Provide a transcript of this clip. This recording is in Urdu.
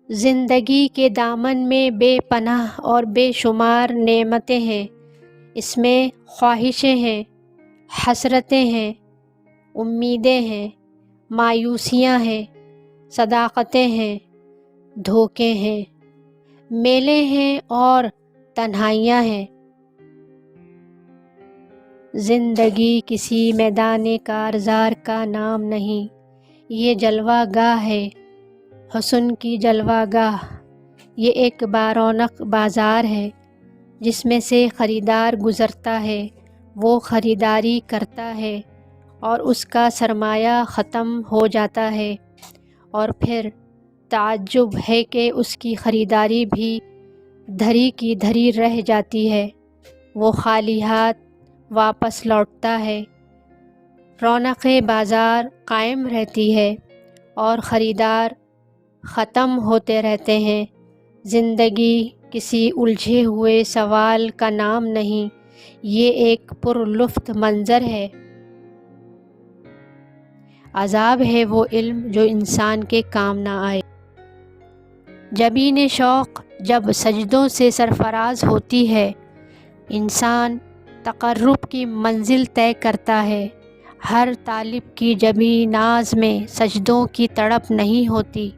زندگی کے دامن میں بے پناہ اور بے شمار نعمتیں ہیں۔ اس میں خواہشیں ہیں، حسرتیں ہیں، امیدیں ہیں، مایوسیاں ہیں، صداقتیں ہیں، دھوکے ہیں، میلے ہیں اور تنہائیاں ہیں۔ زندگی کسی میدان کارزار کا نام نہیں، یہ جلوہ گاہ ہے، حسن کی جلوہ گاہ۔ یہ ایک بارونق بازار ہے جس میں سے خریدار گزرتا ہے، وہ خریداری کرتا ہے اور اس کا سرمایہ ختم ہو جاتا ہے، اور پھر تعجب ہے کہ اس کی خریداری بھی دھری کی دھری رہ جاتی ہے۔ وہ خالی ہاتھ واپس لوٹتا ہے۔ رونق بازار قائم رہتی ہے اور خریدار ختم ہوتے رہتے ہیں۔ زندگی کسی الجھے ہوئے سوال کا نام نہیں، یہ ایک پرلطف منظر ہے۔ عذاب ہے وہ علم جو انسان کے کام نہ آئے۔ جبین شوق جب سجدوں سے سرفراز ہوتی ہے، انسان تقرب کی منزل طے کرتا ہے۔ ہر طالب کی جبیں ناز میں سجدوں کی تڑپ نہیں ہوتی۔